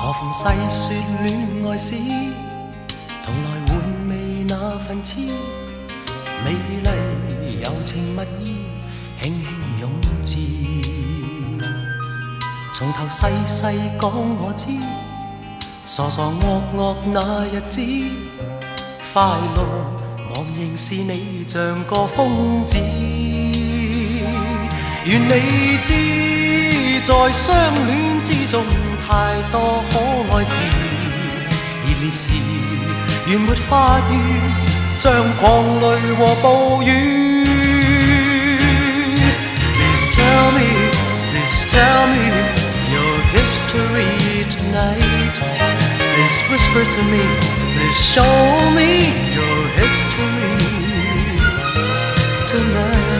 何妨細說戀愛史，同來回味那份痴，美麗柔情蜜意，輕輕湧至。從頭細細講我知，傻傻惡惡那日子，快樂我認是你像個瘋子。願你知，在相戀之中太多可愛事，熱烈時原沒法遇，像狂雷和暴雨。Please tell me, please tell me your history tonight. Please whisper to me, please show me your history tonight.